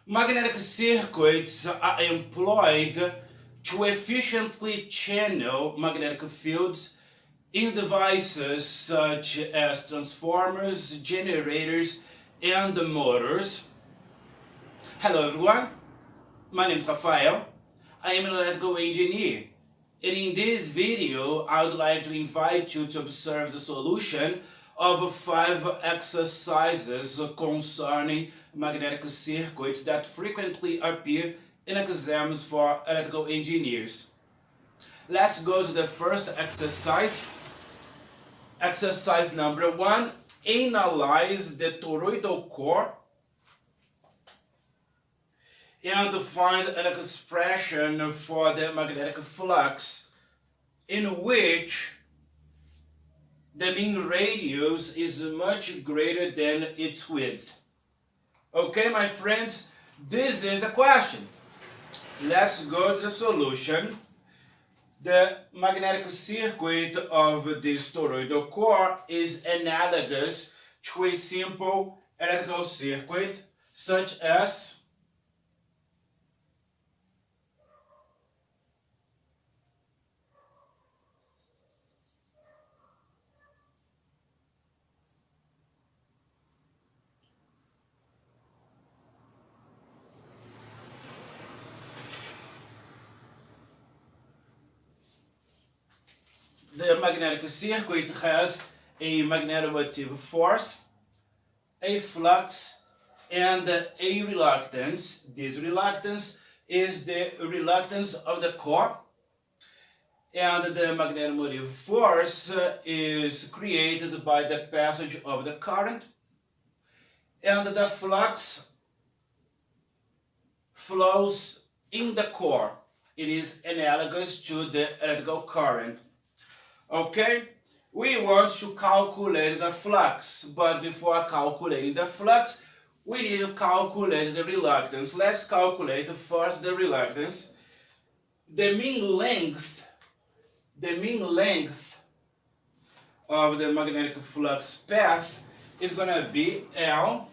Magnetic circuits are employed to efficiently channel magnetic fields in devices such as transformers, generators, and motors. Hello everyone, my name is Rafael. I am an electrical engineer, and in this video I would like to invite you to observe the solution of 5 exercises concerning magnetic circuits that frequently appear in exams for electrical engineers. Let's go to the first exercise. Exercise number 1. Analyze the toroidal core and find an expression for the magnetic flux in which the mean radius is much greater than its width. Okay, my friends, this is the question. Let's go to the solution. The magnetic circuit of this toroidal core is analogous to a simple electrical circuit such as the magnetic circuit has a magnetomotive force, a flux, and a reluctance. This reluctance is the reluctance of the core, and the magnetomotive force is created by the passage of the current, and the flux flows in the core. It is analogous to the electrical current. Okay, we want to calculate the flux, but before calculating the flux, we need to calculate the reluctance. Let's calculate first the reluctance. The mean length of the magnetic flux path is going to be L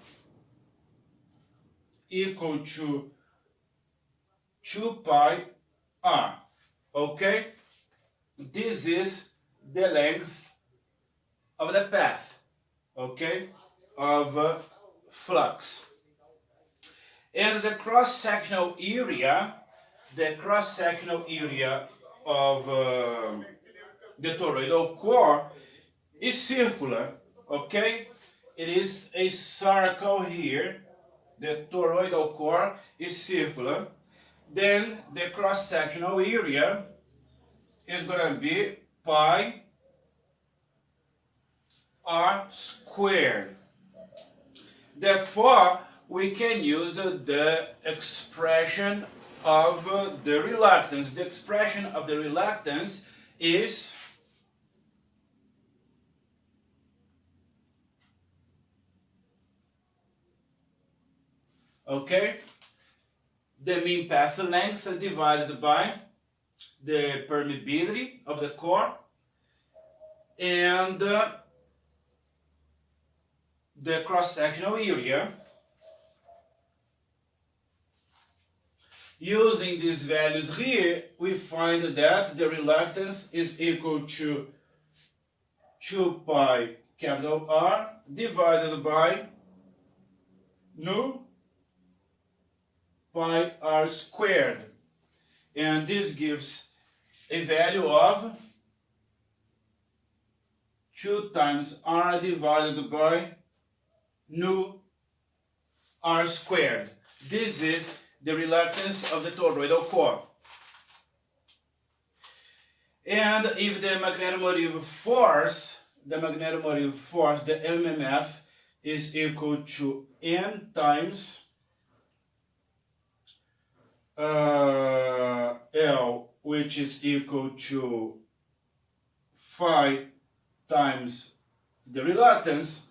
equal to 2 pi r. Okay, this is the length of the path, okay, of flux. And the cross-sectional area, of the toroidal core is circular, okay? It is a circle here. The toroidal core is circular. Then the cross-sectional area is going to be pi r squared. Therefore, we can use the expression of the reluctance. The expression of the reluctance is the mean path length divided by the permeability of the core and the cross-sectional area. Using these values here, we find that the reluctance is equal to 2 pi capital R divided by nu pi r squared. And this gives a value of 2 times r divided by nu r squared. This is the reluctance of the toroidal core. And if the magnetomotive force, the MMF, is equal to N times L, which is equal to phi times the reluctance,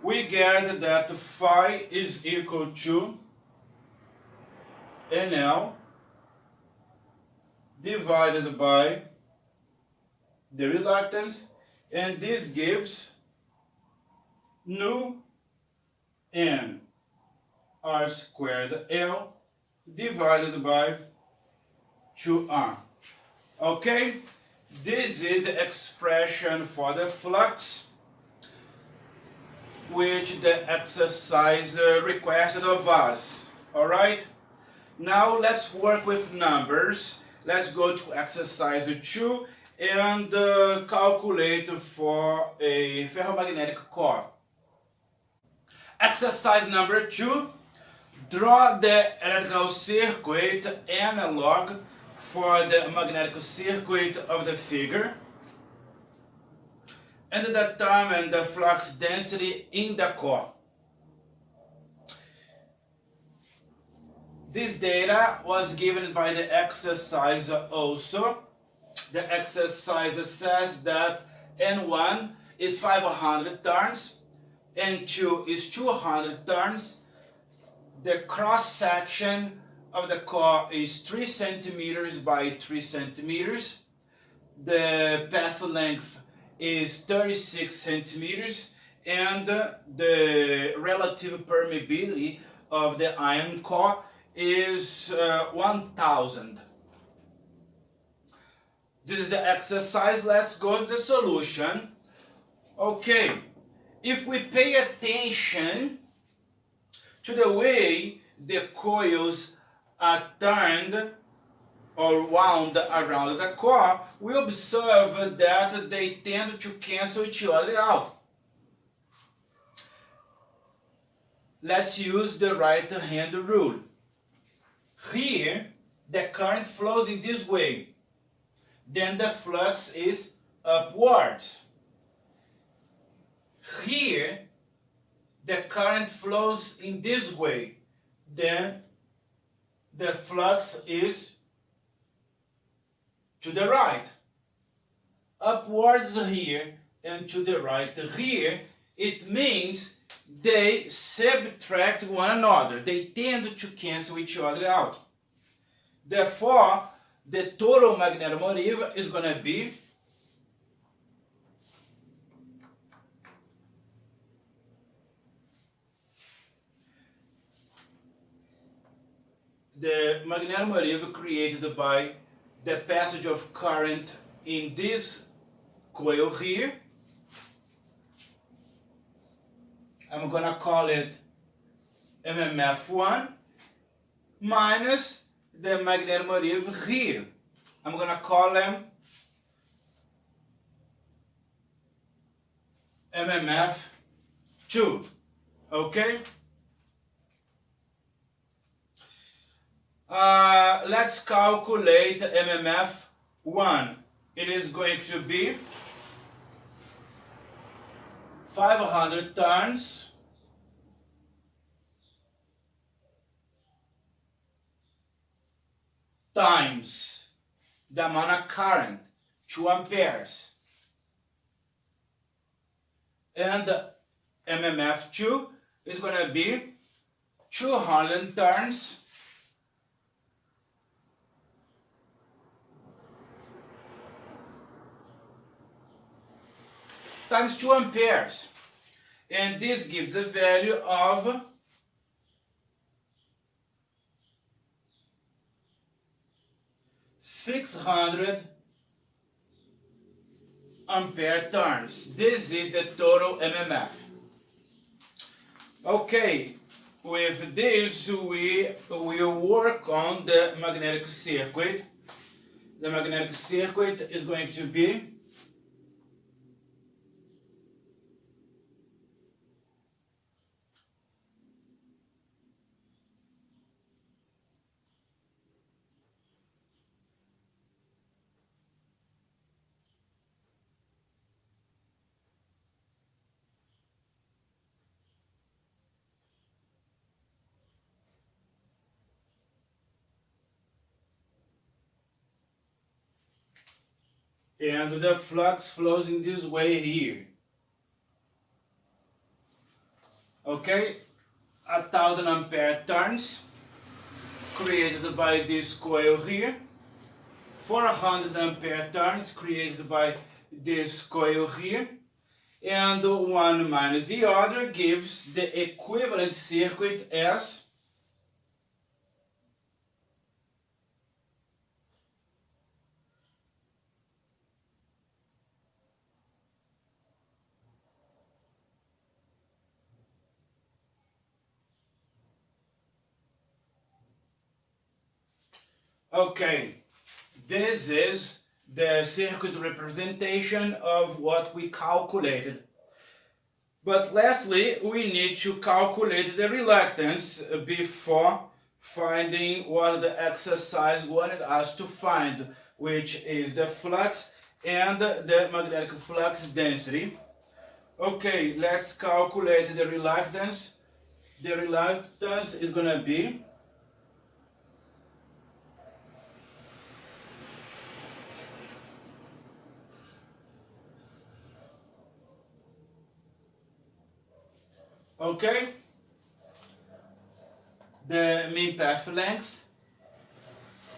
we get that phi is equal to NL divided by the reluctance, and this gives nu N R squared L divided by 2R. Okay, this is the expression for the flux which the exercise requested of us. Alright, now let's work with numbers. Let's go to exercise 2 and calculate for a ferromagnetic core. Exercise number 2. Draw the electrical circuit analog for the magnetic circuit of the figure and determine the flux density in the core. This data was given by the exercise also. The exercise says that N1 is 500 turns, N2 is 200 turns, the cross section of the core is 3 centimeters by 3 centimeters, the path length is 36 centimeters, and the relative permeability of the iron core is 1000. This is the exercise. Let's go to the solution. Okay, if we pay attention to the way the coils are turned or wound around the core, we observe that they tend to cancel each other out. Let's use the right hand rule. Here, the current flows in this way. Then the flux is upwards. Here, the current flows in this way. Then the flux is to the right. Upwards here and to the right here, it means they subtract one another. They tend to cancel each other out. Therefore, the total magnetomotive is going to be the magnetomotive created by the passage of current in this coil here. I'm going to call it MMF1 minus the magnetomotive here. I'm going to call them MMF2. Okay? Let's calculate MMF1. It is going to be 500 turns times the amount of current, 2 amperes. And MMF2 is going to be 200 turns times 2 amperes. And this gives a value of 600 ampere turns. This is the total MMF. Okay, with this we will work on the magnetic circuit. The magnetic circuit is going to be and the flux flows in this way here. Okay, 1000 ampere turns created by this coil here, 400 ampere turns created by this coil here, and one minus the other gives the equivalent circuit as Okay, this is the circuit representation of what we calculated. But lastly, we need to calculate the reluctance before finding what the exercise wanted us to find, which is the flux and the magnetic flux density. Okay, let's calculate the reluctance. The reluctance is going to be okay, the mean path length,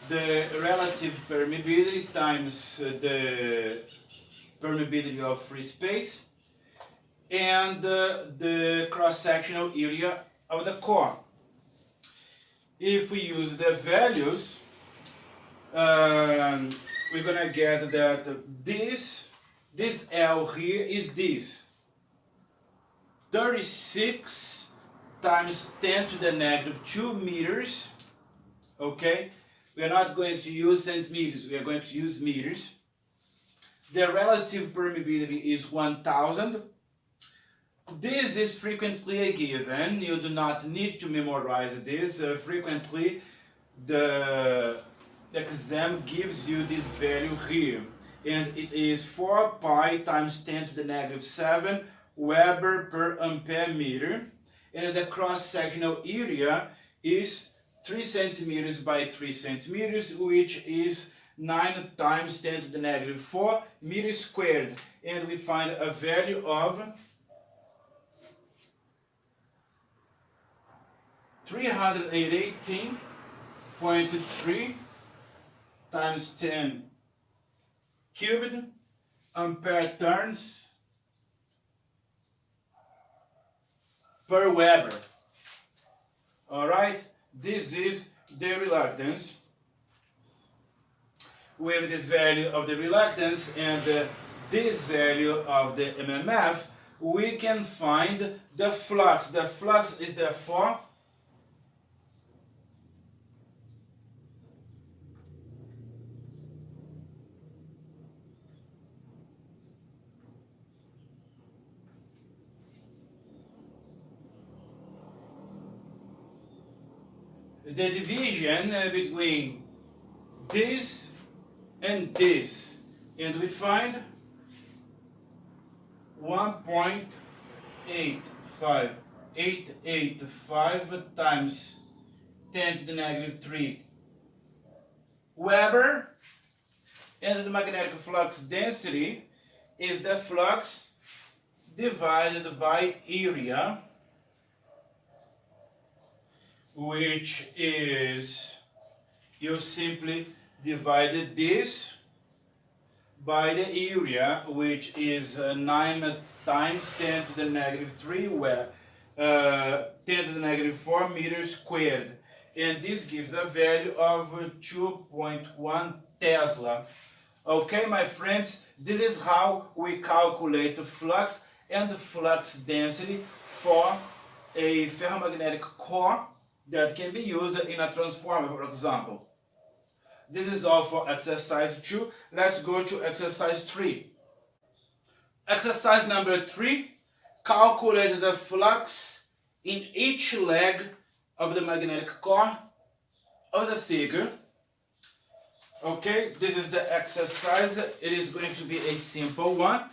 the relative permeability times the permeability of free space, and the cross-sectional area of the core. If we use the values, we're gonna get that this L here is this 36 times 10 to the negative 2 meters. Okay, we are not going to use centimeters, we are going to use meters. The relative permeability is 1000. This is frequently a given, you do not need to memorize this. Frequently the exam gives you this value here, and it is 4 pi times 10 to the negative 7 Weber per ampere meter, and the cross-sectional area is 3 centimeters by 3 centimeters, which is 9 times 10 to the negative 4 meters squared, and we find a value of 318.3 times 10 cubed ampere turns per Weber. Alright, this is the reluctance. With this value of the reluctance and this value of the MMF, we can find the flux. The flux is therefore the division between this and this, and we find 1.85885 times 10 to the negative 3 Weber, and the magnetic flux density is the flux divided by area, which is, you simply divided this by the area, which is 9 times 10 to the negative 3 10 to the negative 4 meters squared, and this gives a value of 2.1 Tesla. Okay, my friends, this is how we calculate the flux and the flux density for a ferromagnetic core that can be used in a transformer, for example. This is all for exercise 2. Let's go to exercise 3. Exercise number 3, calculate the flux in each leg of the magnetic core of the figure. Okay, this is the exercise. It is going to be a simple one.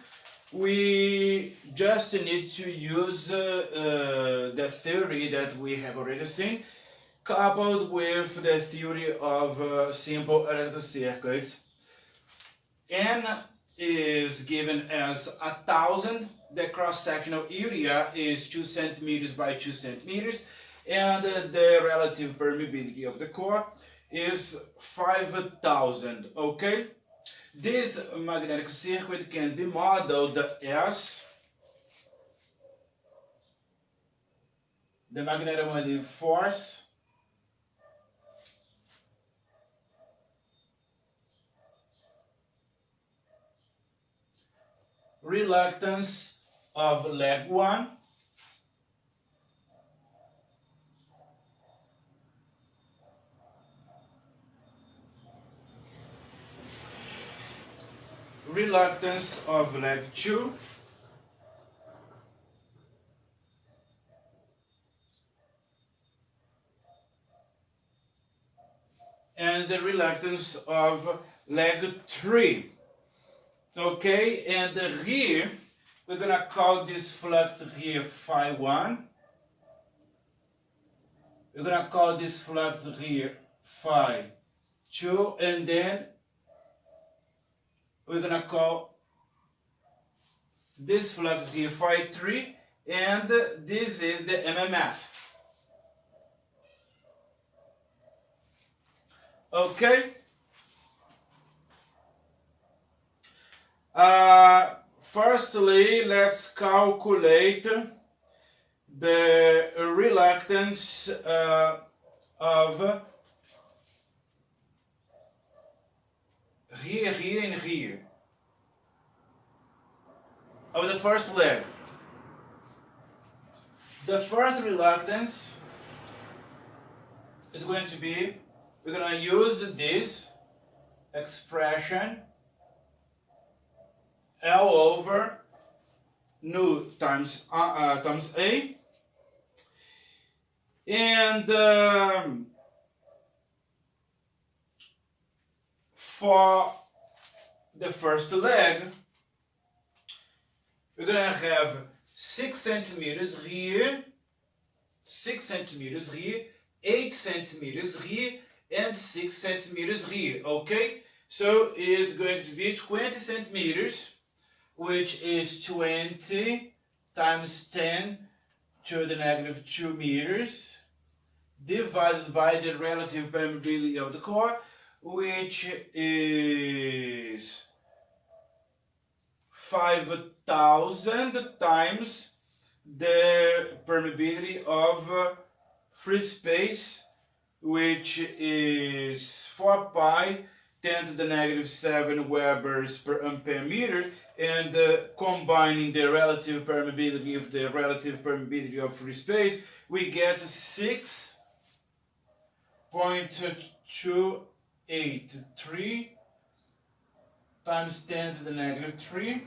We just need to use the theory that we have already seen, coupled with the theory of simple electrical circuits. N is given as 1000, the cross-sectional area is 2 centimeters by 2 centimeters, and the relative permeability of the core is 5000, okay? This magnetic circuit can be modeled as the magnetic force reluctance of leg 1 reluctance of leg 2 and the reluctance of leg 3. Okay, and here we're gonna call this flux here phi 1. We're gonna call this flux here phi 2, and then we're gonna call this flux here phi 3, and this is the MMF. Okay. Firstly, let's calculate the reluctance of here, and here of the first leg. The first reluctance is going to be, we're going to use this expression L over nu times A, and for the first leg we're gonna have 6 centimeters here, 6 centimeters here, 8 centimeters here, and 6 centimeters here. Okay, so it is going to be 20 centimeters, which is 20 times 10 to the negative 2 meters, divided by the relative permeability of the core, which is 5,000 times the permeability of free space, which is 4 pi 10 to the negative 7 Webers per ampere meter, and combining the relative permeability of the relative permeability of free space, we get 6.283 times 10 to the negative 3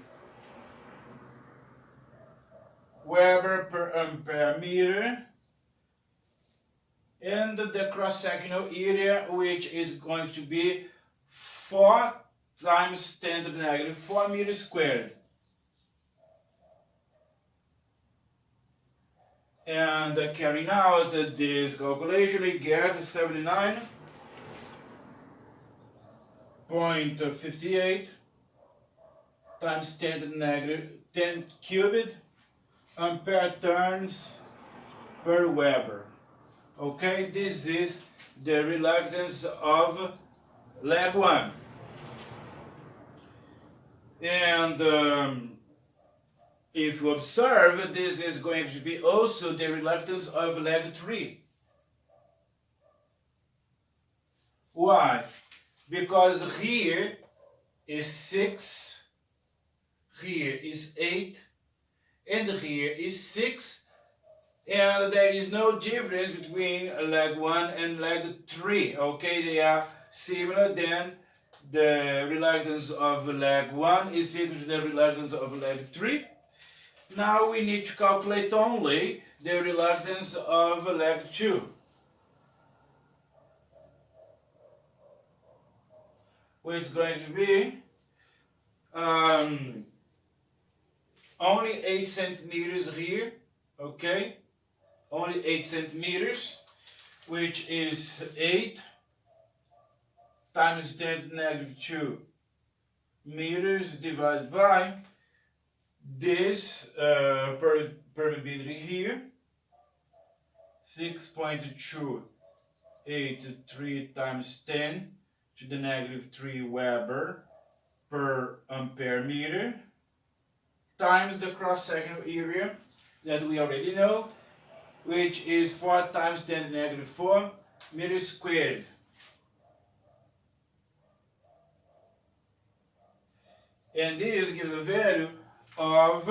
Weber per ampere meter, and the cross-sectional area, which is going to be 4 times 10 to the negative 4 meters squared. And carrying out this calculation, we get 79.58 times 10 to the negative 10 cubed ampere turns per Weber. Okay, this is the reluctance of leg 1. And if you observe, this is going to be also the reluctance of leg 3. Why? Because here is 6, here is 8, and here is 6, and there is no difference between leg 1 and leg 3. Okay, they are similar. Then the reluctance of leg 1 is equal to the reluctance of leg 3. Now we need to calculate only the reluctance of leg 2, which is going to be only 8 centimeters here. Okay, only 8 centimeters, which is 8 times 10 to the negative 2 meters divided by this permeability here, 6.283 times 10 to the negative 3 Weber per ampere meter, times the cross-sectional area that we already know, which is 4 times 10 to the negative 4 meters squared. And this gives a value of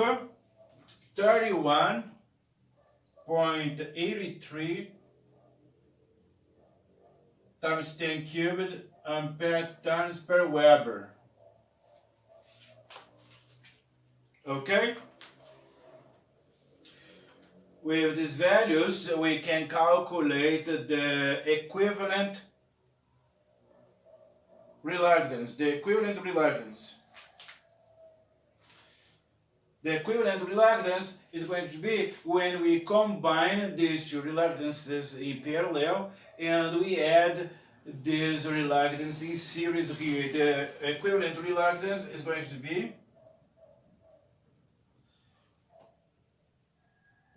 31.83 times 10 cubed ampere turns per Weber. Okay? With these values, we can calculate the equivalent reluctance. The equivalent reluctance. The equivalent reluctance is going to be when we combine these two reluctances in parallel and we add this reluctance in series here. The equivalent reluctance is going to be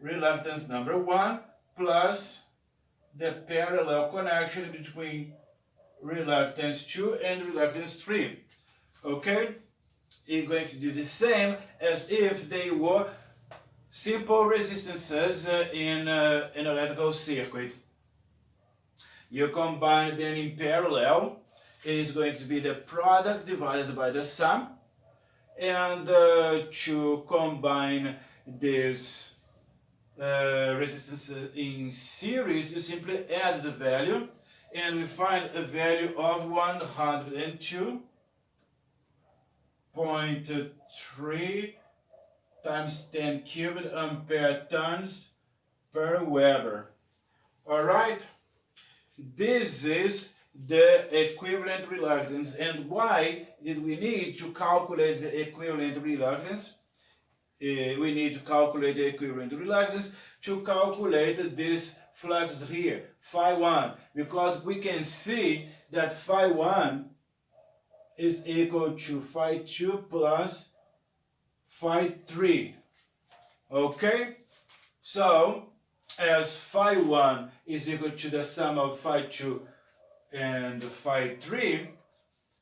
reluctance number 1 plus the parallel connection between reluctance 2 and reluctance 3. Okay? You're going to do the same as if they were simple resistances in an electrical circuit. You combine them in parallel. It is going to be the product divided by the sum. And to combine these resistances in series, you simply add the value. And we find a value of 102.3 times 10 cubed ampere turns per Weber. Alright, this is the equivalent reluctance. And why did we need to calculate the equivalent reluctance? We need to calculate the equivalent reluctance to calculate this flux here, phi 1, because we can see that phi 1 is equal to phi 2 plus phi 3. Okay? So, as phi 1 is equal to the sum of phi 2 and phi 3,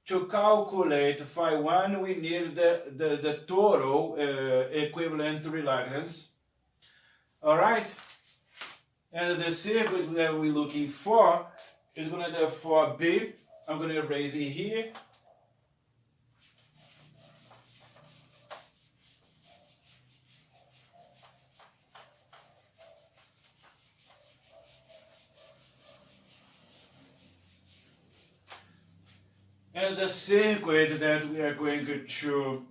to calculate phi 1, we need the total equivalent reluctance. Alright? And the circuit that we're looking for is going to therefore be, I'm going to erase it here. And the circuit that we are going to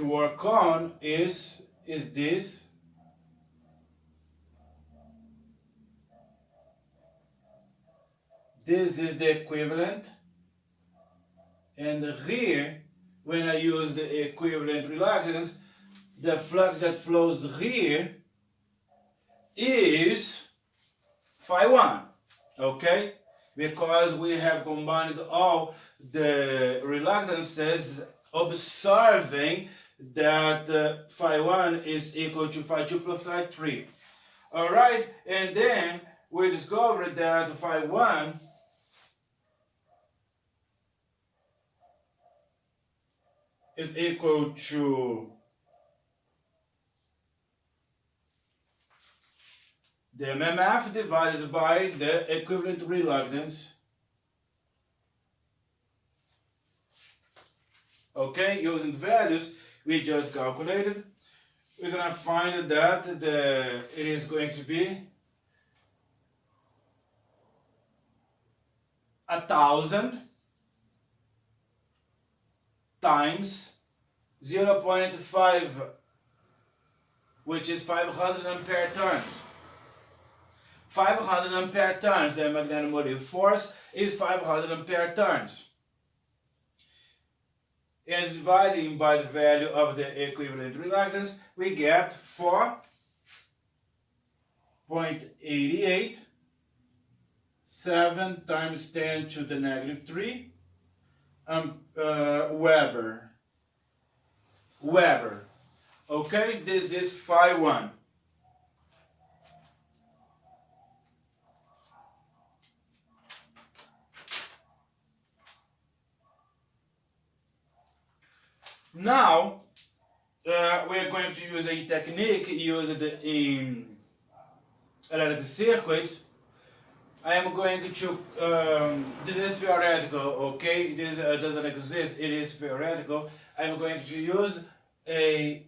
work on is this. This is the equivalent. And here, when I use the equivalent reluctance, the flux that flows here is phi 1, okay? Because we have combined all the reluctances, observing that phi 1 is equal to phi 2 plus phi 3. Alright, and then we discovered that phi 1 is equal to the MMF divided by the equivalent reluctance. Okay, using the values we just calculated, we're going to find that it is going to be 1,000 times 0.5, which is 500 ampere turns. 500 ampere turns, the magnetomotive force is 500 ampere turns. And dividing by the value of the equivalent reluctance, we get 4.88, 7 times 10 to the negative 3, Weber. Okay, this is phi 1. Now, we are going to use a technique used in electric circuits. I am going to, this is theoretical, okay? This doesn't exist, it is theoretical. I am going to use a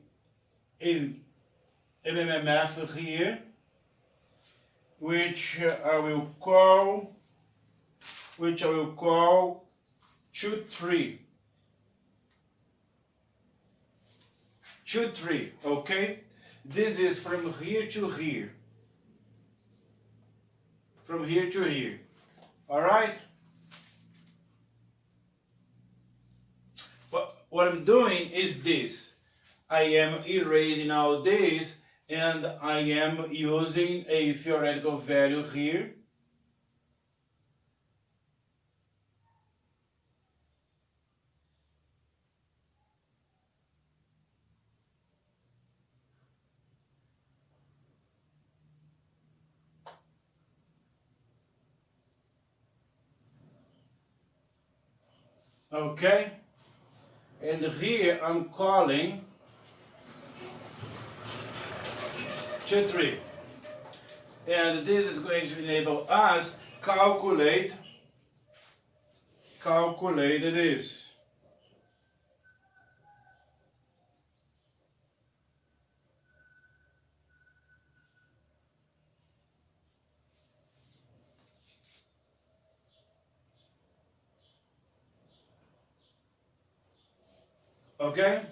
MMF here, which I will call 2, 3. 2, 3, okay? This is from here to here. From here to here. Alright? What I'm doing is this. I am erasing all this and I am using a theoretical value here. Okay? And here I'm calling 2, 3. And this is going to enable us calculate this. Okay?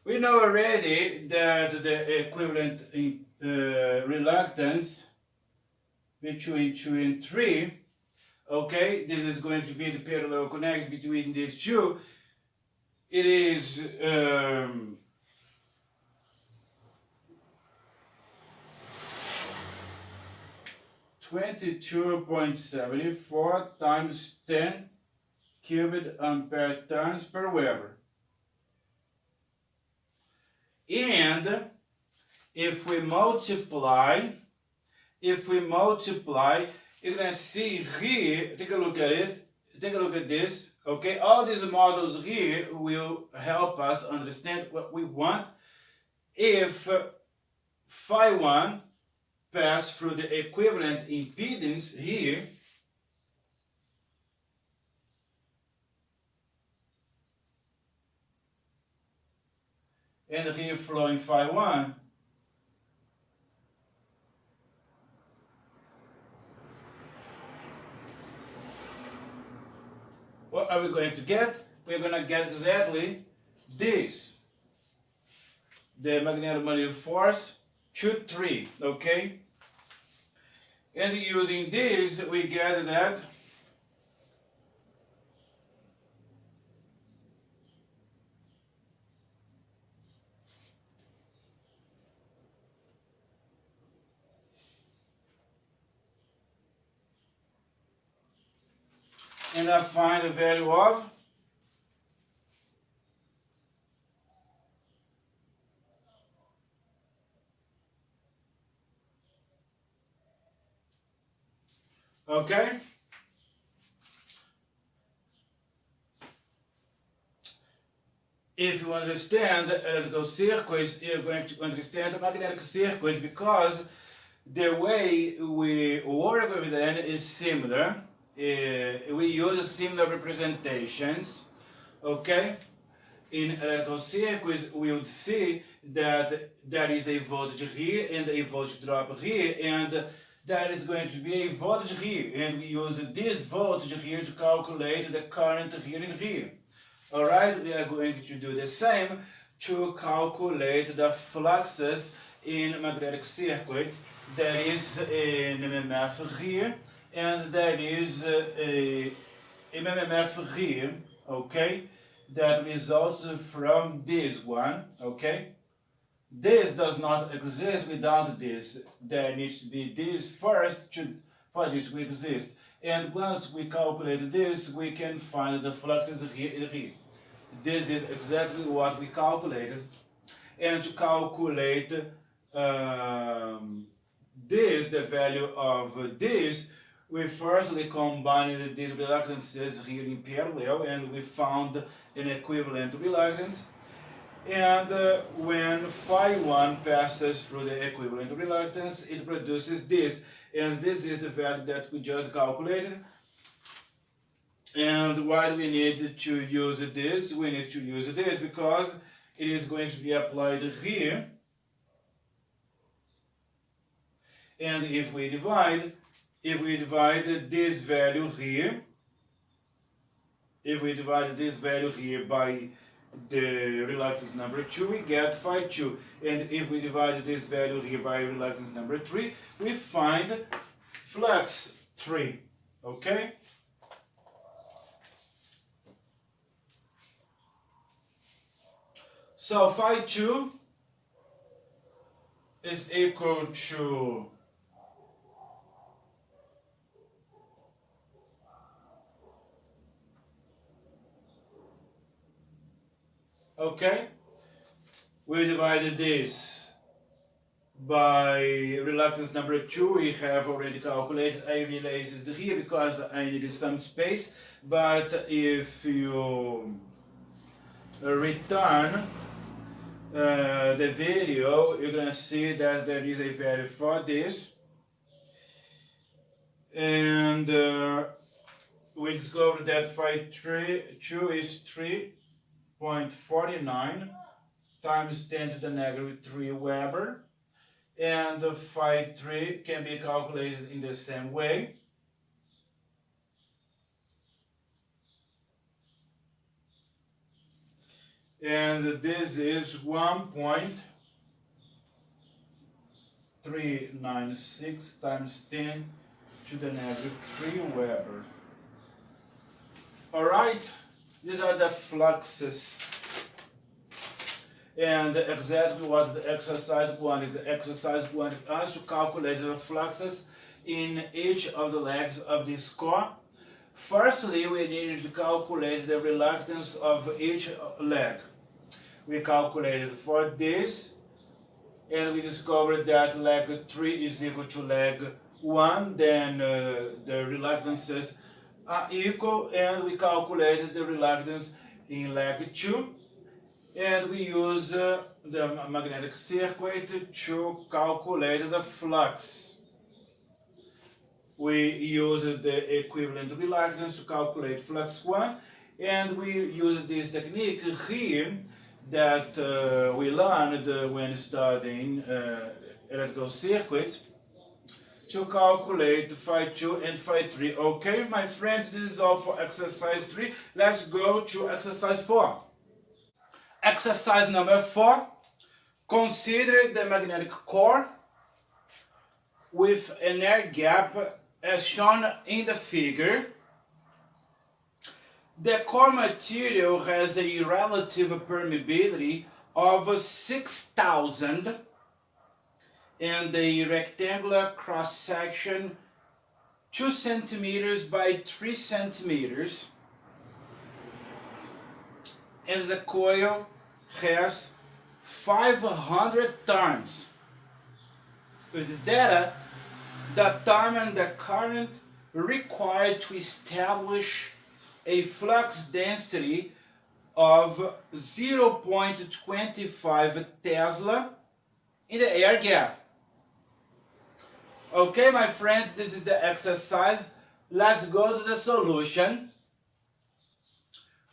We know already that the equivalent in, reluctance between 2 and 3, okay, this is going to be the parallel connect between these two. It is 22.74 times 10 cubic ampere turns per Weber. And if we multiply, you're gonna see here, take a look at it, take a look at this, okay? All these models here will help us understand what we want. If phi 1 pass through the equivalent impedance here, and here flowing phi 1, what are we going to get? We're going to get exactly this. The magnetic force 2, 3, okay? And using this, we get that and I find the value of okay? If you understand electrical circuits, you're going to understand magnetic circuits because the way we work with them is similar. We use similar representations, okay? In electrical circuits, we would see that there is a voltage here and a voltage drop here, and there is going to be a voltage here, and we use this voltage here to calculate the current here and here. Alright, we are going to do the same to calculate the fluxes in magnetic circuits. There is an MMF here, and there is a MMF here, okay, that results from this one, okay. This does not exist without this. There needs to be this first for this to exist. And once we calculate this, we can find the fluxes here and here. This is exactly what we calculated. And to calculate this, the value of this, we firstly combined these reluctances here in parallel, and we found an equivalent reluctance. And when phi 1 passes through the equivalent reluctance, it produces this. And this is the value that we just calculated. And why do we need to use this? We need to use this because it is going to be applied here. And if we divide this value here, by the reluctance number 2, we get phi 2. And if we divide this value here by reluctance number 3, we find flux 3. Okay? So phi 2 is equal to okay, we divided this by reluctance number 2. We have already calculated. I related it here because I needed some space, but if you return the video, you're gonna see that there is a value for this, and we discovered that phi 2 is 3.49 times 10 to the negative 3 Weber, and the phi 3 can be calculated in the same way. And this is 1.396 times 10 to the negative 3 Weber. Alright, these are the fluxes. And exactly what the exercise wanted. The exercise wanted us to calculate the fluxes in each of the legs of this core. Firstly, we needed to calculate the reluctance of each leg. We calculated for this, and we discovered that leg 3 is equal to leg 1, then the reluctances are equal, and we calculated the reluctance in leg 2, and we use the magnetic circuit to calculate the flux. We use the equivalent reluctance to calculate flux 1, and we use this technique here that we learned when studying electrical circuits to calculate phi 2 and phi 3. Okay, my friends, this is all for exercise 3. Let's go to exercise 4. Exercise number 4. Consider the magnetic core with an air gap as shown in the figure. The core material has a relative permeability of 6,000 and a rectangular cross section 2 centimeters by 3 centimeters, and the coil has 500 turns. With this data, the time and the current required to establish a flux density of 0.25 Tesla in the air gap. Okay, my friends, this is the exercise. Let's go to the solution.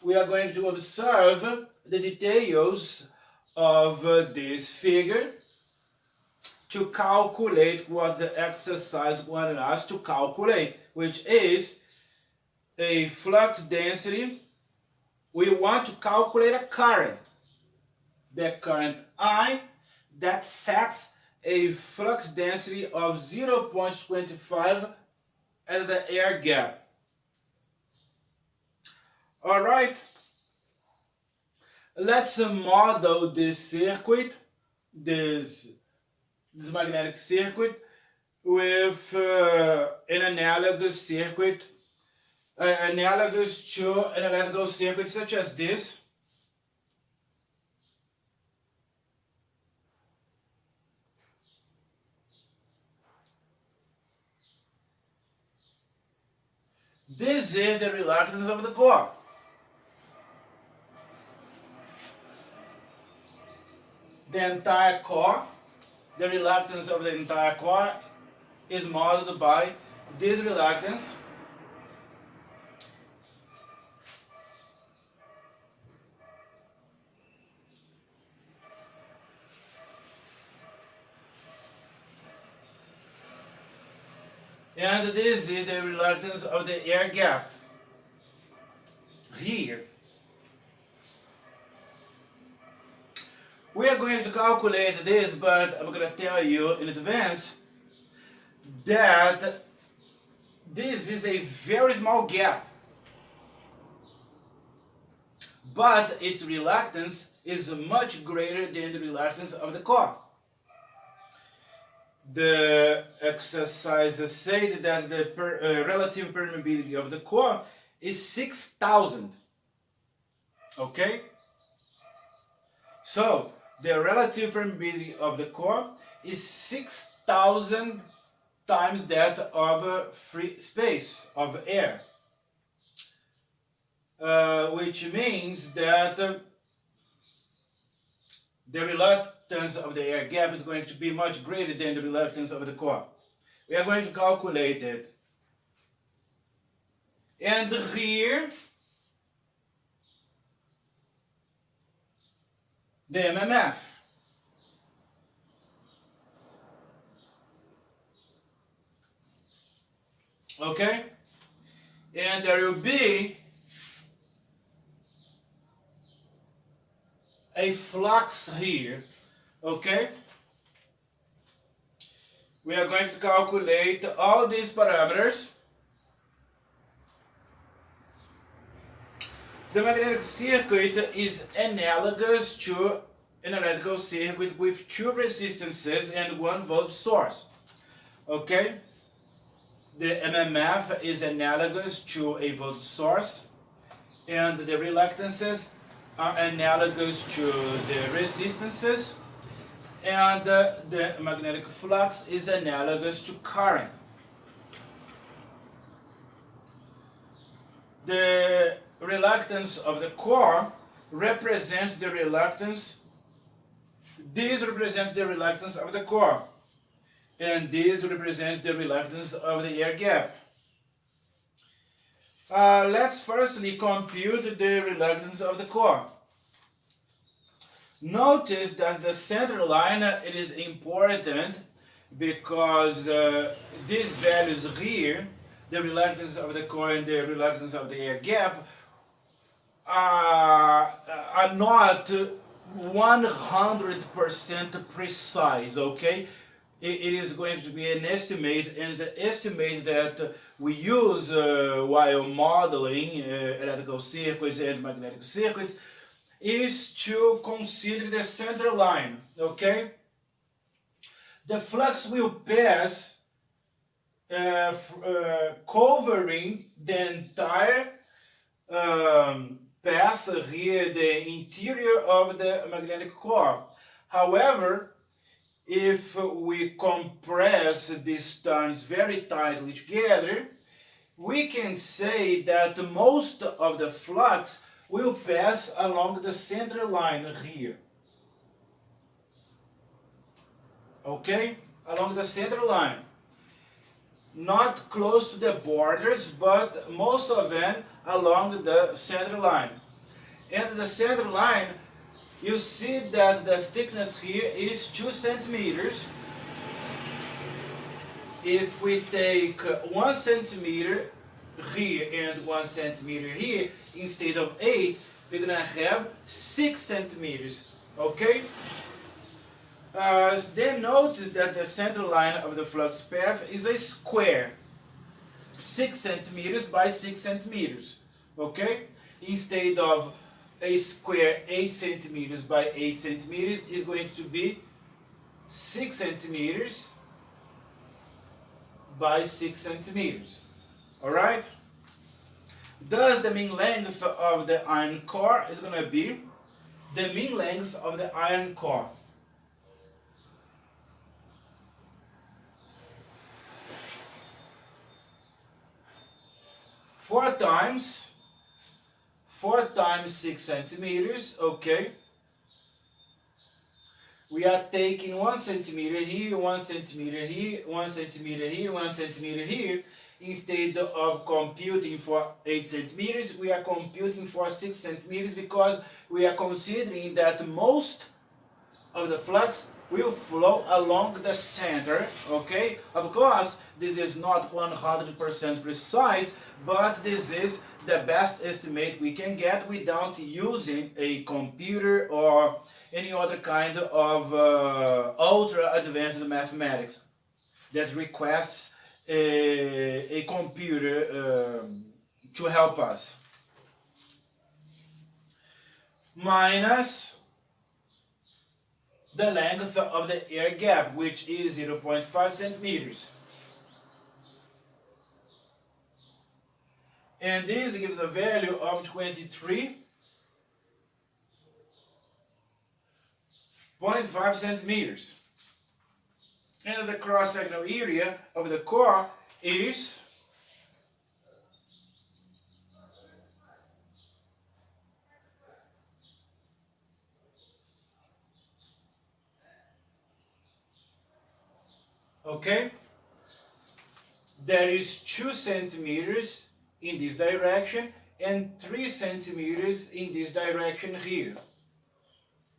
We are going to observe the details of this figure to calculate what the exercise wanted us to calculate, which is a flux density. We want to calculate a current. The current I that sets a flux density of 0.25 at the air gap. Alright, let's model this circuit, this magnetic circuit, with an analogous circuit, analogous to an electrical circuit such as this. This is the reluctance of the core. The entire core, the reluctance of the entire core is modeled by this reluctance. And this is the reluctance of the air gap here. We are going to calculate this, but I'm going to tell you in advance that this is a very small gap, but its reluctance is much greater than the reluctance of the core. The exercises say that the relative permeability of the core is 6,000. Okay? So, the relative permeability of the core is 6,000 times that of free space, of air. Which means that the reluctance of the air gap is going to be much greater than the reluctance of the core. We are going to calculate it. And here, the MMF. Okay? And there will be a flux here. Okay? We are going to calculate all these parameters. The magnetic circuit is analogous to an electrical circuit with two resistances and 1 volt source. Okay? The MMF is analogous to a voltage source, and the reluctances are analogous to the resistances, and the magnetic flux is analogous to current. The reluctance of the core represents the reluctance. This represents the reluctance of the core, and this represents the reluctance of the air gap. Let's firstly compute the reluctance of the core. Notice that the center line, it is important because these values here, the reluctance of the core and the reluctance of the air gap, are not 100% precise, okay? It is going to be an estimate, and the estimate that we use while modeling electrical circuits and magnetic circuits is to consider the center line, okay? The flux will pass covering the entire path here, the interior of the magnetic core. However, if we compress these turns very tightly together, we can say that most of the flux will pass along the center line here. Okay? Along the center line. Not close to the borders, but most of them along the center line. And the center line, you see that the thickness here is 2 centimeters. If we take 1 centimeter here and 1 centimeter here, instead of 8, we're going to have 6 centimeters. Okay? Then notice that the center line of the flux path is a square. 6 centimeters by 6 centimeters. Okay? Instead of a square 8 centimeters by 8 centimeters is going to be 6 centimeters by 6 centimeters. Alright? Thus the mean length of the iron core is going to be the mean length of the iron core. Four times 6 centimeters, okay. We are taking 1 centimeter here, 1 centimeter here, 1 centimeter here, 1 centimeter here. Instead of computing for 8 centimeters, we are computing for 6 centimeters because we are considering that most of the flux will flow along the center, okay? Of course, this is not 100% precise, but this is the best estimate we can get without using a computer or any other kind of ultra advanced mathematics that requests a computer to help us. Minus the length of the air gap, which is 0.5 centimeters. And this gives a value of 23.5 centimeters. And the cross-sectional area of the core is okay? There is 2 centimeters in this direction and 3 centimeters in this direction here.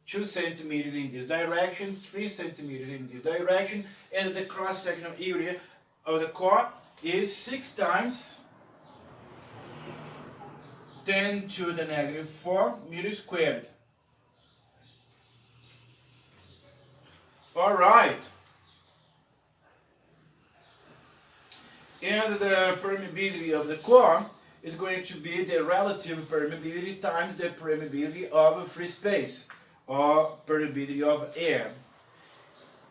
2 centimeters in this direction, 3 centimeters in this direction, and the cross-sectional area of the core is 6 times 10 to the negative 4 meters squared. All right. And the permeability of the core is going to be the relative permeability times the permeability of free space, or permeability of air.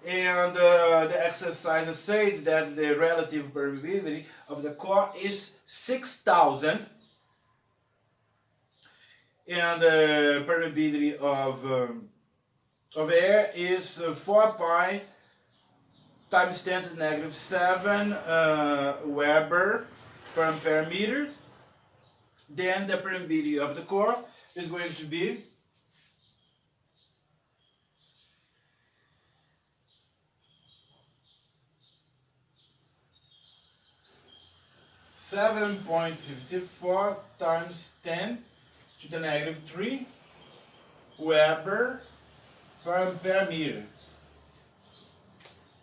And the exercise said that the relative permeability of the core is 6,000, and the permeability of air is 4 pi times 10 to the negative 7 Weber per ampere meter. Then the permeability of the core is going to be 7.54 times 10 to the negative 3 Weber per ampere meter.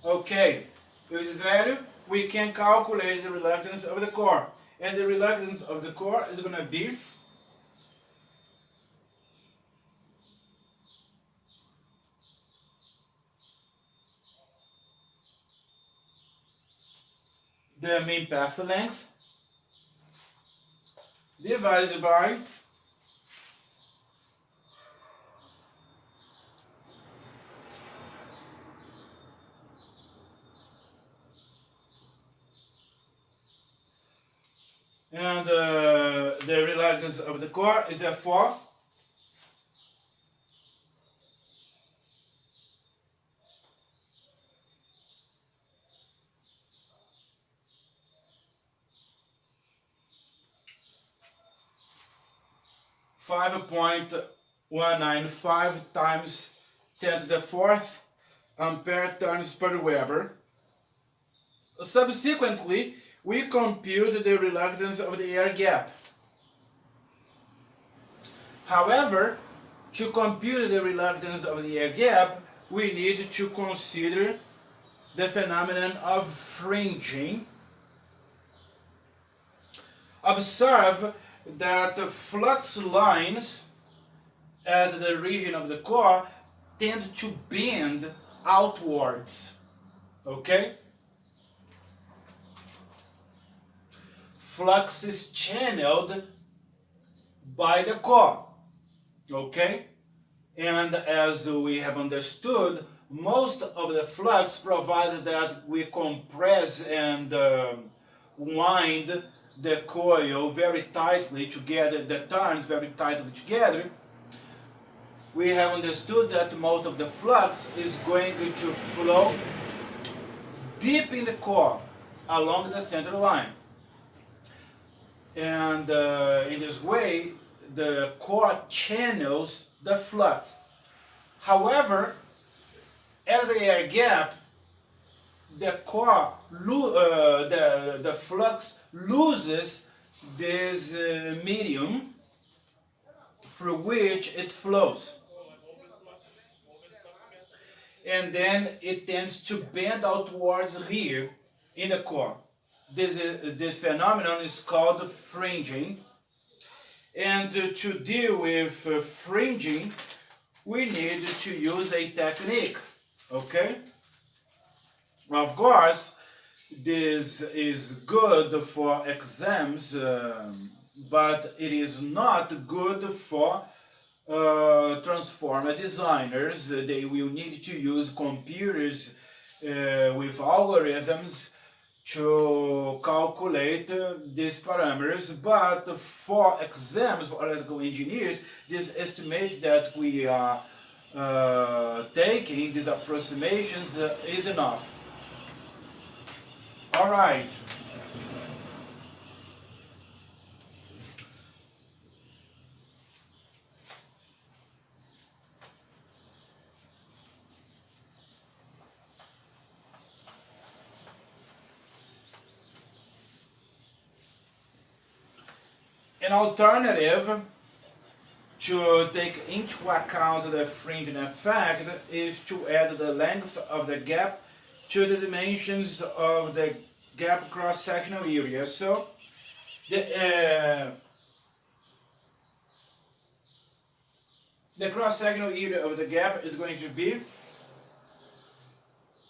Okay, with this value we can calculate the reluctance of the core, and the reluctance of the core is going to be the mean path length divided by and the reluctance of the core is therefore 5.195 times 10 to the 4th ampere turns per Weber. Subsequently, we compute the reluctance of the air gap. However, to compute the reluctance of the air gap, we need to consider the phenomenon of fringing. Observe that the flux lines at the region of the core tend to bend outwards. Okay? Flux is channeled by the core. Okay? And as we have understood, most of the flux, provided that we compress and wind the coil very tightly together, the turns very tightly together, we have understood that most of the flux is going to flow deep in the core along the center line. And in this way, the core channels the flux. However, at the air gap, the core, the flux loses this medium through which it flows. and then it tends to bend outwards here in the core. This phenomenon is called fringing. And to deal with fringing, we need to use a technique, okay? Of course, this is good for exams, but it is not good for transformer designers. They will need to use computers with algorithms to calculate these parameters, but for exams for electrical engineers, this estimates that we are taking these approximations is enough. All right. An alternative to take into account the fringing effect is to add the length of the gap to the dimensions of the gap cross-sectional area. So the cross-sectional area of the gap is going to be,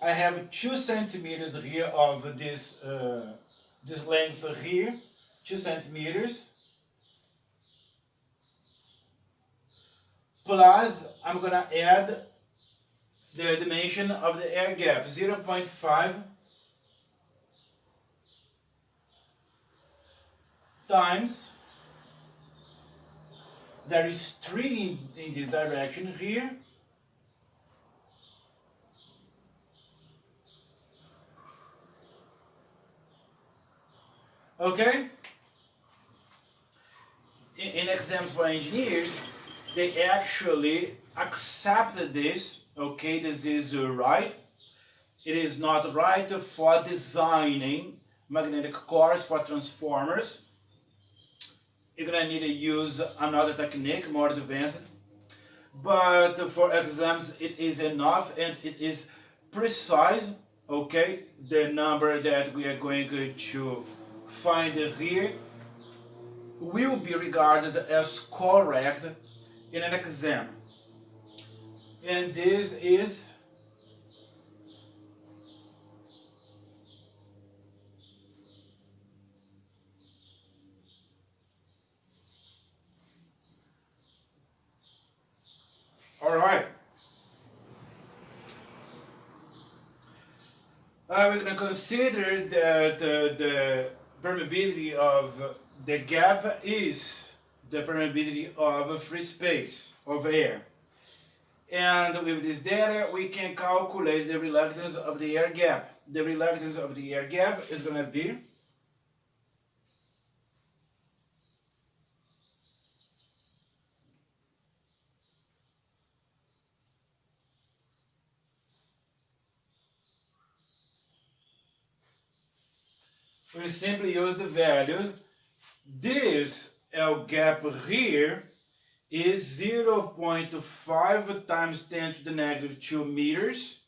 I have 2 centimeters here of this this length here, 2 centimeters. Plus, I'm gonna add the dimension of the air gap, 0.5 times, there is 3 in this direction here, okay? In exams for engineers, they actually accept this, okay, this is right. It is not right for designing magnetic cores for transformers. You're gonna need to use another technique, more advanced. But for exams, it is enough and it is precise, okay? The number that we are going to find here will be regarded as correct in an exam. And this is all right. We're going to consider that the permeability of the gap is the permeability of free space, of air. And with this data, we can calculate the reluctance of the air gap. The reluctance of the air gap is going to be we simply use the value. This L gap here is 0.5 times 10 to the negative 2 meters.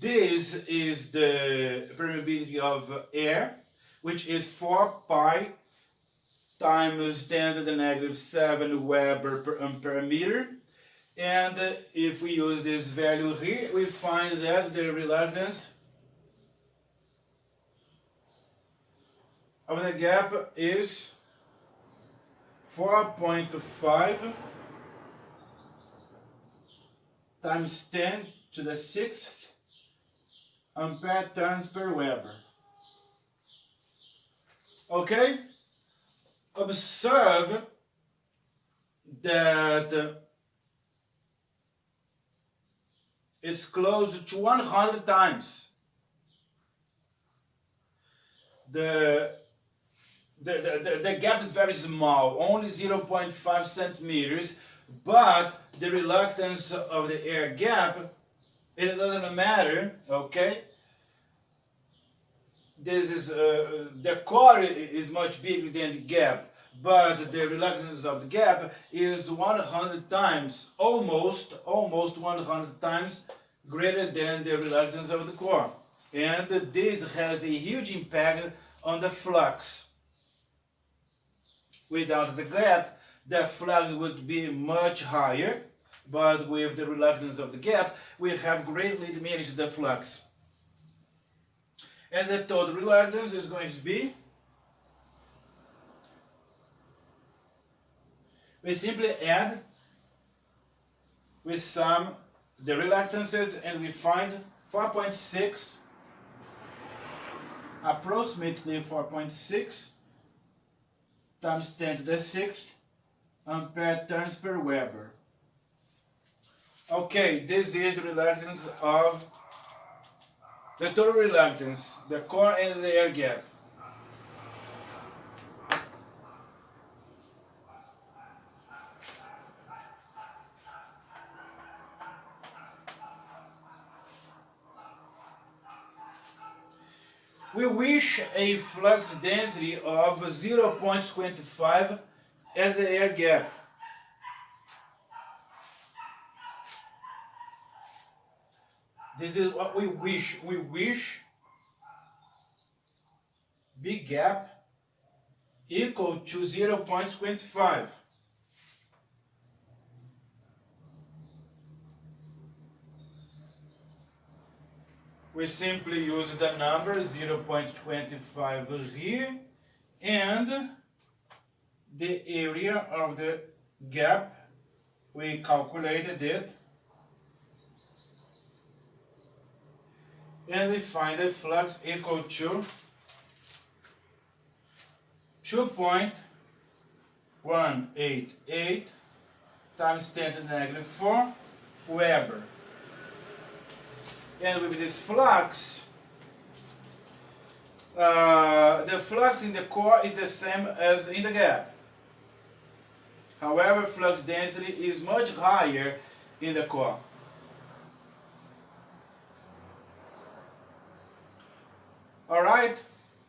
This is the permeability of air, which is 4 pi times 10 to the negative 7 Weber per ampere meter. And if we use this value here, we find that the reluctance of the gap is 4.5 times 10 to the 6th ampere turns per Weber. Okay? Observe that it's close to 100 times. The gap is very small, only 0.5 centimeters, but the reluctance of the air gap, it doesn't matter, okay? This is, the core is much bigger than the gap, but the reluctance of the gap is 100 times, almost 100 times greater than the reluctance of the core. And this has a huge impact on the flux. Without the gap, the flux would be much higher, but with the reluctance of the gap, we have greatly diminished the flux. And the total reluctance is going to be, we simply add, we sum the reluctances and we find 4.6, approximately 4.6 times 10 to the 6th ampere turns per Weber. Okay, this is the reluctance of the total reluctance, the core and the air gap. We wish a flux density of 0.25 at the air gap. This is what we wish. We wish Bgap equal to 0.25. We simply use the number 0.25 here and the area of the gap, we calculated it and we find the flux equal to 2.188 times 10 to the negative 4 Weber. And with this flux, the flux in the core is the same as in the gap. However, flux density is much higher in the core. Alright,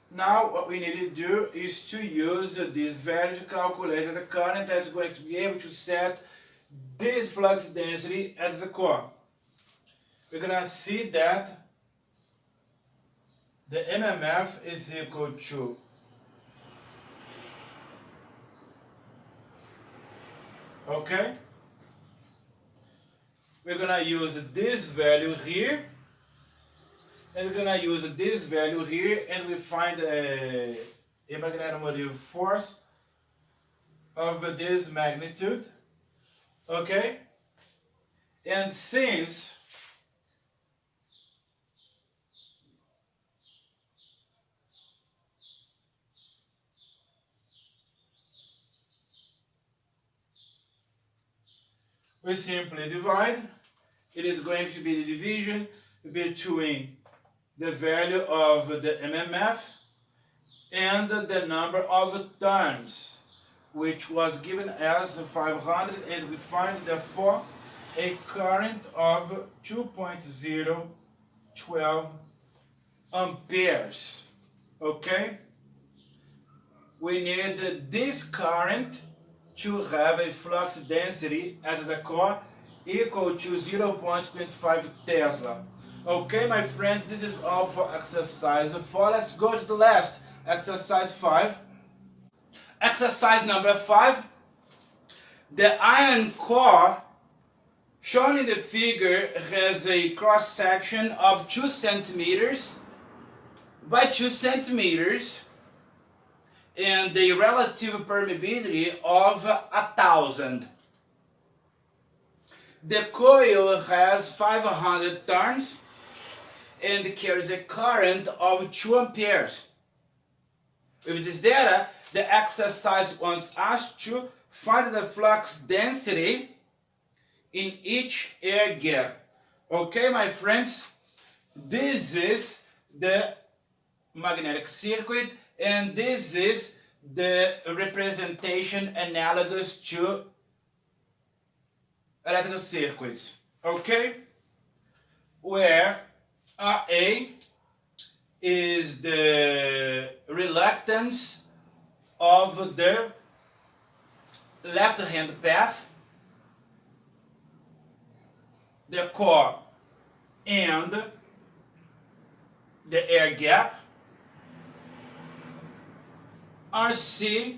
now what we need to do is to use this value to calculate the current that is going to be able to set this flux density at the core. We're going to see that the MMF is equal to okay, we're going to use this value here and we're going to use this value here and we find a magnetomotive force of this magnitude, okay, and since we simply divide, it is going to be the division between the value of the MMF and the number of turns, which was given as 500, and we find therefore a current of 2.012 amperes. Okay? We need this current to have a flux density at the core equal to 0.25 Tesla. Okay, my friend, this is all for exercise 4. Let's go to the last, exercise 5. Exercise number 5. The iron core shown in the figure has a cross section of 2 centimeters by 2 centimeters and the relative permeability of 1,000. The coil has 500 turns and carries a current of 2 amperes. With this data, the exercise wants us to find the flux density in each air gap. Okay, my friends, this is the magnetic circuit and this is the representation analogous to electrical circuits. Okay, where RA is the reluctance of the left-hand path, the core and the air gap. RC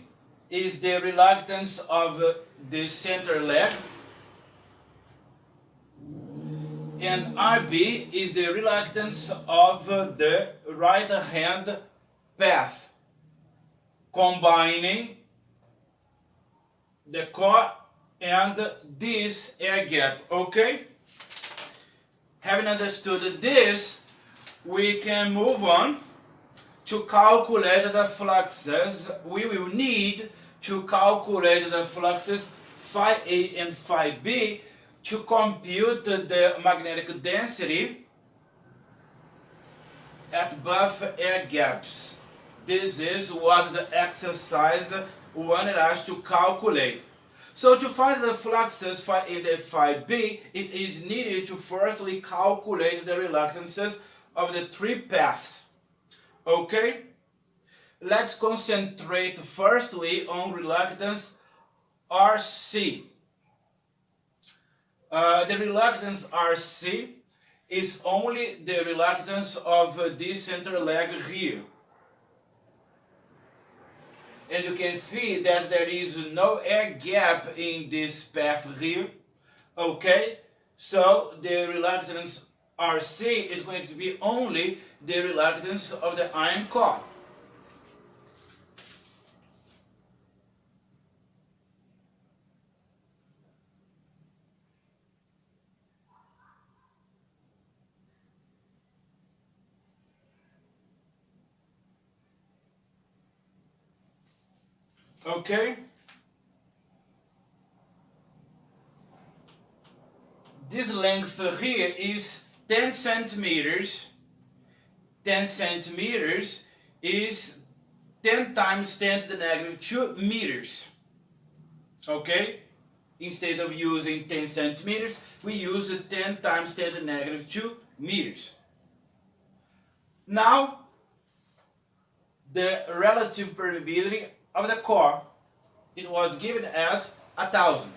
is the reluctance of the center leg, and RB is the reluctance of the right hand path, combining the core and this air gap. Okay? Having understood this, we can move on to calculate the fluxes. We will need to calculate the fluxes phi A and phi B to compute the magnetic density at both air gaps. This is what the exercise wanted us to calculate. So to find the fluxes phi A and phi B, it is needed to firstly calculate the reluctances of the three paths. Okay? Let's concentrate firstly on reluctance RC. The reluctance RC is only the reluctance of this center leg here. And you can see that there is no air gap in this path here. Okay? So the reluctance RC is going to be only the reluctance of the iron core. Okay? This length here is 10 centimeters. 10 centimeters is 10 times 10 to the negative 2 meters. Okay? Instead of using 10 centimeters, we use 10 times 10 to the negative 2 meters. Now, the relative permeability of the core, it was given as 1,000.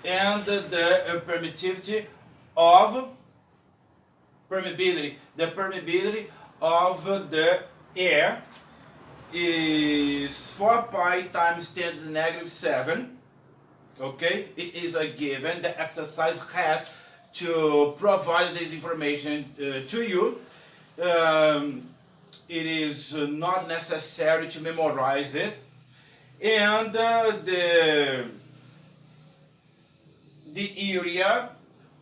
And the permittivity of the permeability of the air is 4 pi times 10 to the negative 7. Okay, it is a given. The exercise has to provide this information to you. It is not necessary to memorize it. And the area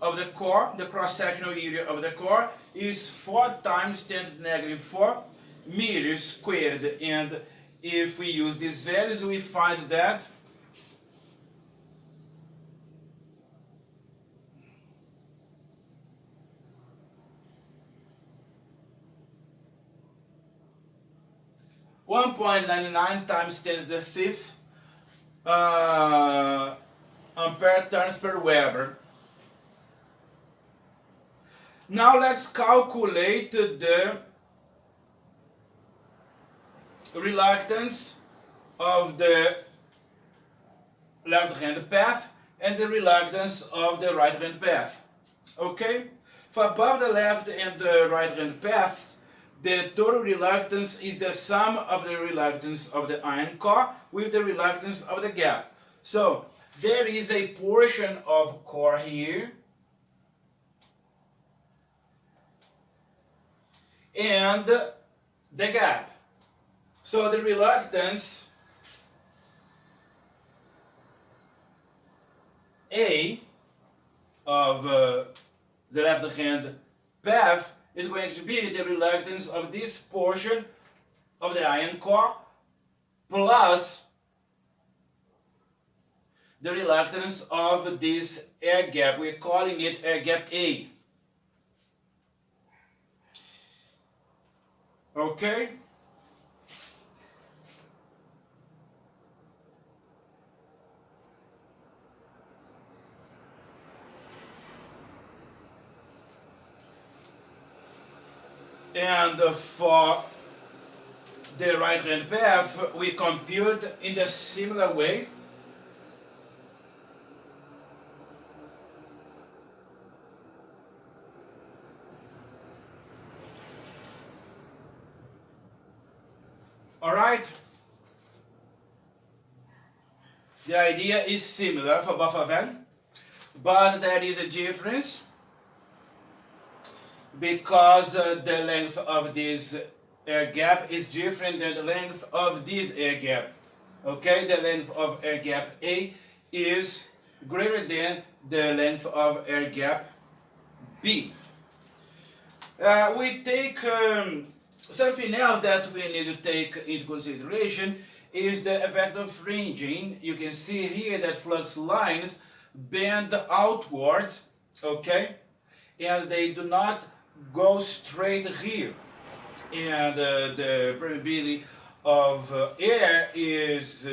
of the core, the cross-sectional area of the core, is 4 times 10 to the negative 4 meters squared. And if we use these values, we find that (1.99 times 10 to the fifth ampere turns per Weber. Now let's calculate the reluctance of the left-hand path and the reluctance of the right-hand path. Okay? For above the left and the right-hand path, the total reluctance is the sum of the reluctance of the iron core with the reluctance of the gap. So, there is a portion of core here and the gap. So, the reluctance A of the left-hand path is going to be the reluctance of this portion of the iron core plus the reluctance of this air gap. We're calling it air gap A. Okay? And for the right hand path, we compute in a similar way. Alright? The idea is similar for both of them, but there is a difference because the length of this air gap is different than the length of this air gap. Okay, the length of air gap A is greater than the length of air gap B. We take something else that we need to take into consideration is the effect of fringing. You can see here that flux lines bend outwards, okay, and they do not go straight here. And the permeability of air is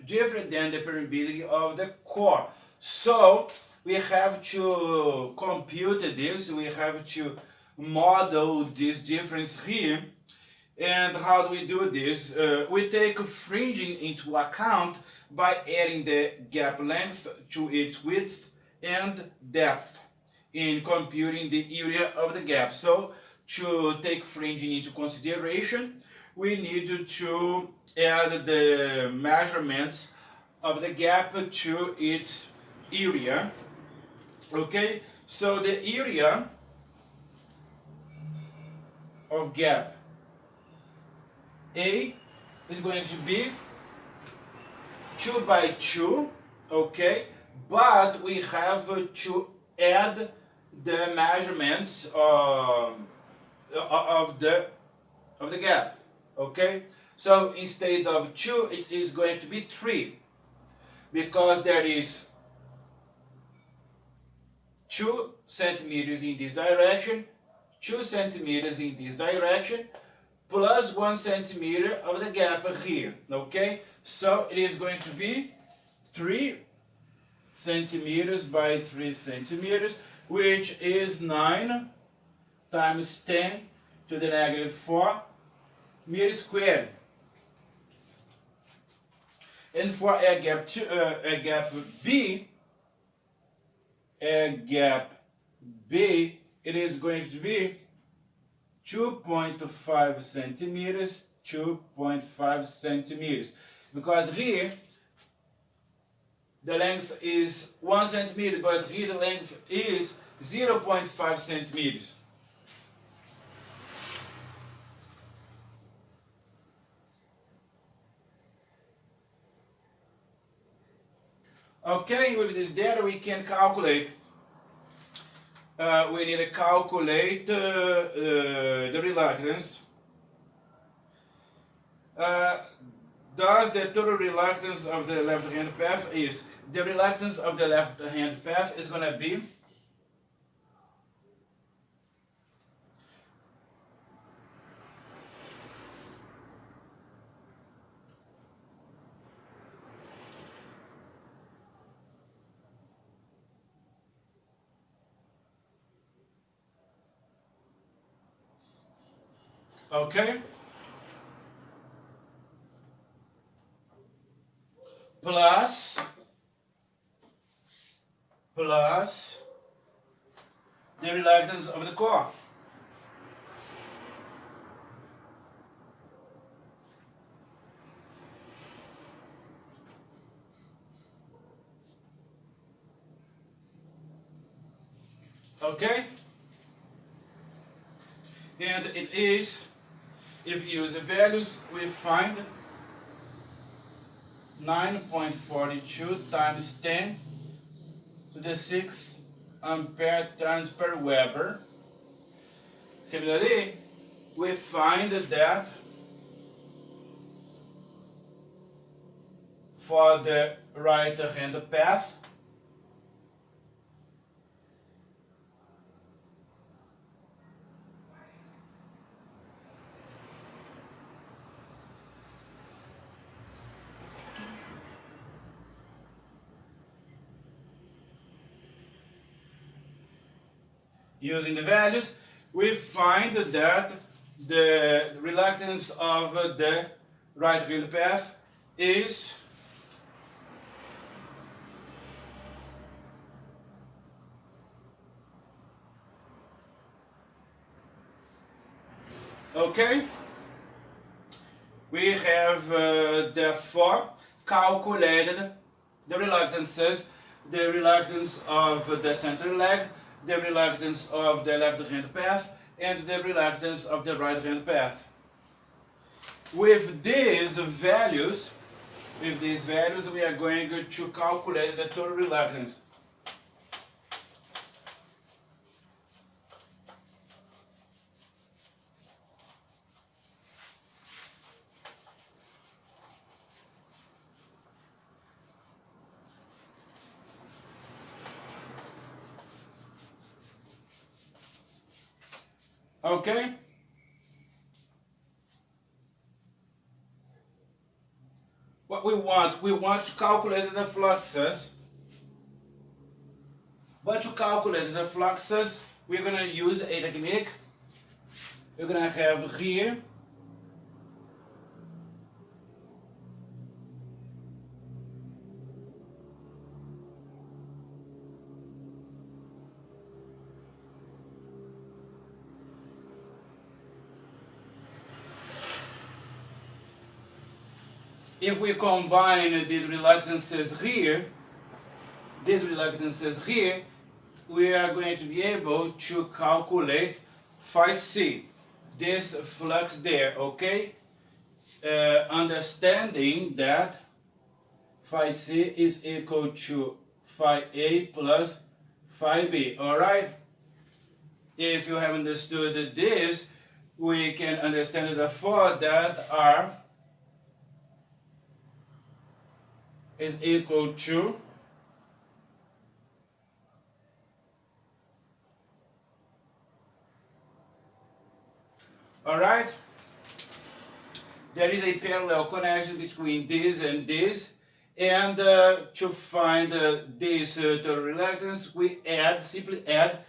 different than the permeability of the core. So we have to compute this, we have to model this difference here. And how do we do this? We take fringing into account by adding the gap length to its width and depth in computing the area of the gap. So to take fringing into consideration, we need to add the measurements of the gap to its area. Okay, so the area of gap A is going to be 2 by 2, okay, but we have to add the measurements of the gap, okay. So instead of 2, it is going to be 3, because there is 2 centimeters in this direction, 2 centimeters in this direction, plus 1 centimeter of the gap here, okay? So it is going to be 3 centimeters by 3 centimeters, which is 9 times 10 to the negative 4 meters squared. And for air gap B, it is going to be 2.5 centimeters, 2.5 centimeters. Because here, the length is 1 centimeter, but here the length is 0.5 centimeters. Okay, with this data we can calculate. We need to calculate the reluctance. Thus, the total reluctance of the left hand path is, the reluctance of the left hand path is going to be okay, plus the reluctance of the core. Okay, and it is, if we use the values, we find 9.42 times 10 to the 6th ampere turns per Weber. Similarly, we find that for the right hand path, using the values, we find that the reluctance of the right-hand path is okay. We have therefore calculated the reluctances, the reluctance of the center leg, the reluctance of the left-hand path, and the reluctance of the right-hand path. With these values, we are going to calculate the total reluctance. Okay? What we want to calculate the fluxes. But to calculate the fluxes, we're going to use a technique. We're going to have here if we combine these reluctances here, we are going to be able to calculate phi c, this flux there, okay? Understanding that phi c is equal to phi a plus phi b, alright? If you have understood this, we can understand therefore that R is equal to alright? There is a parallel connection between this and this, and to find this total reluctance, we simply add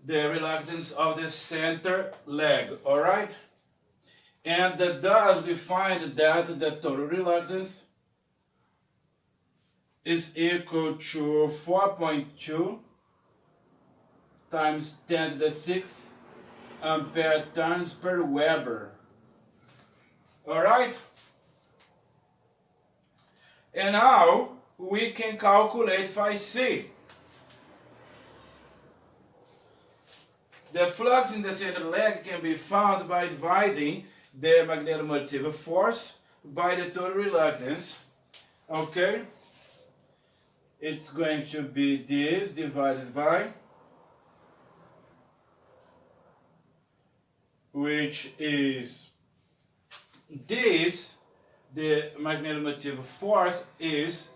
the reluctance of the center leg, alright? And thus we find that the total reluctance is equal to 4.2 times 10 to the 6th ampere turns per Weber. Alright? And now we can calculate phi c. The flux in the center leg can be found by dividing the magnetomotive force by the total reluctance. Okay? It's going to be this divided by, which is this, the magnetomotive force is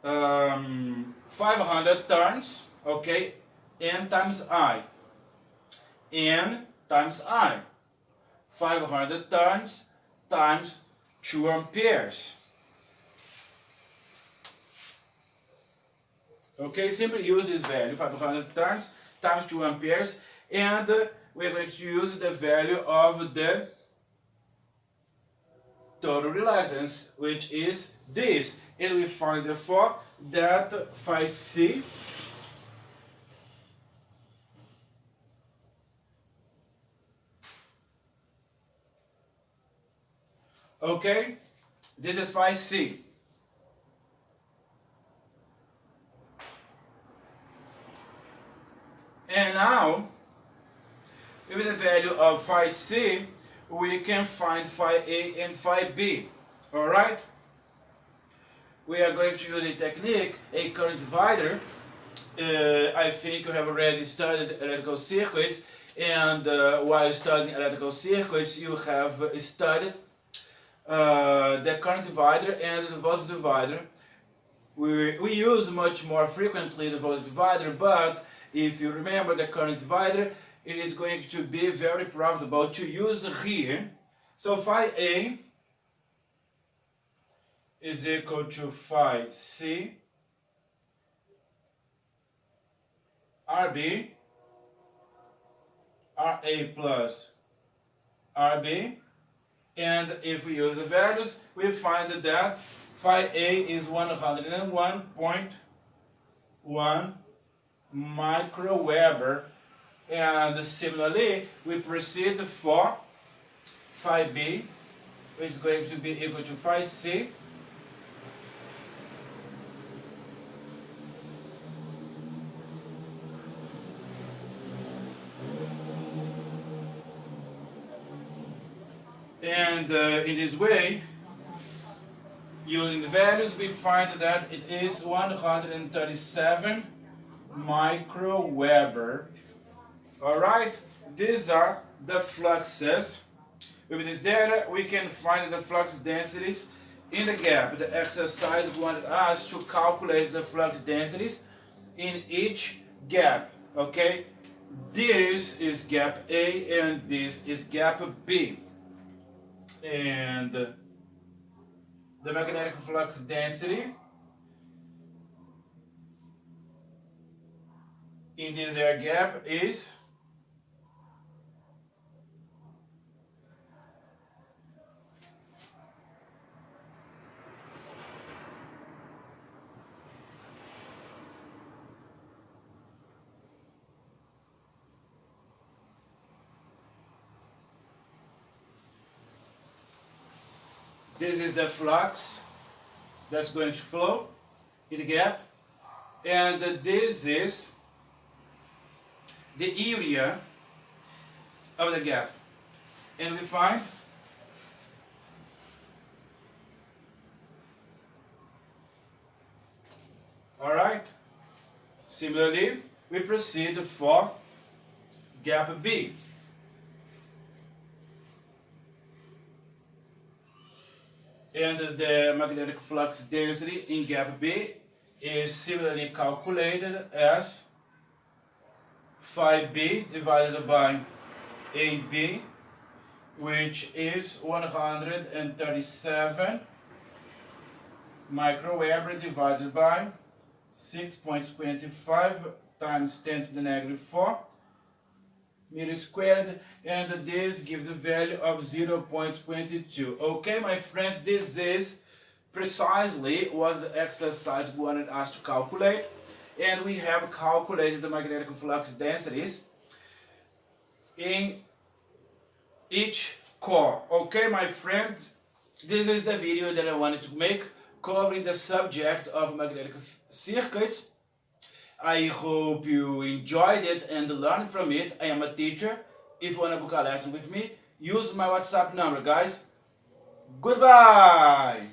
500 turns, okay, N times I. N times I. 500 turns times 2 amperes. Okay, simply use this value, 500 turns times 2 amperes, and we're going to use the value of the total reluctance, which is this. And we find therefore that phi c okay, this is phi c. And now, with the value of phi c, we can find phi a and phi b. Alright? We are going to use a technique, a current divider. I think you have already studied electrical circuits, and while studying electrical circuits, you have studied the current divider and the voltage divider. We use much more frequently the voltage divider, but if you remember the current divider, it is going to be very profitable to use here. So phi A is equal to phi C RB RA plus RB. And if we use the values, we find that phi A is 101.1 microweber. And similarly, we proceed for phi B, which is going to be equal to phi C, and in this way, using the values, we find that it is 137 microweber. Alright, these are the fluxes. With this data, we can find the flux densities in the gap. The exercise wanted us to calculate the flux densities in each gap. Okay, this is gap A and this is gap B. And the magnetic flux density in this air gap is this is the flux that's going to flow in the gap, and this is the area of the gap. And we find alright, similarly, we proceed for gap B. And the magnetic flux density in gap B is similarly calculated as phi B divided by AB, which is 137 microweber divided by 6.25 times 10 to the negative 4 meters squared, and this gives a value of 0.22. Okay, my friends, this is precisely what the exercise wanted us to calculate, and we have calculated the magnetic flux densities in each core. Okay, my friends, this is the video that I wanted to make covering the subject of magnetic circuits. I hope you enjoyed it and learned from it. I am a teacher. If you want to book a lesson with me, use my WhatsApp number, guys. Goodbye!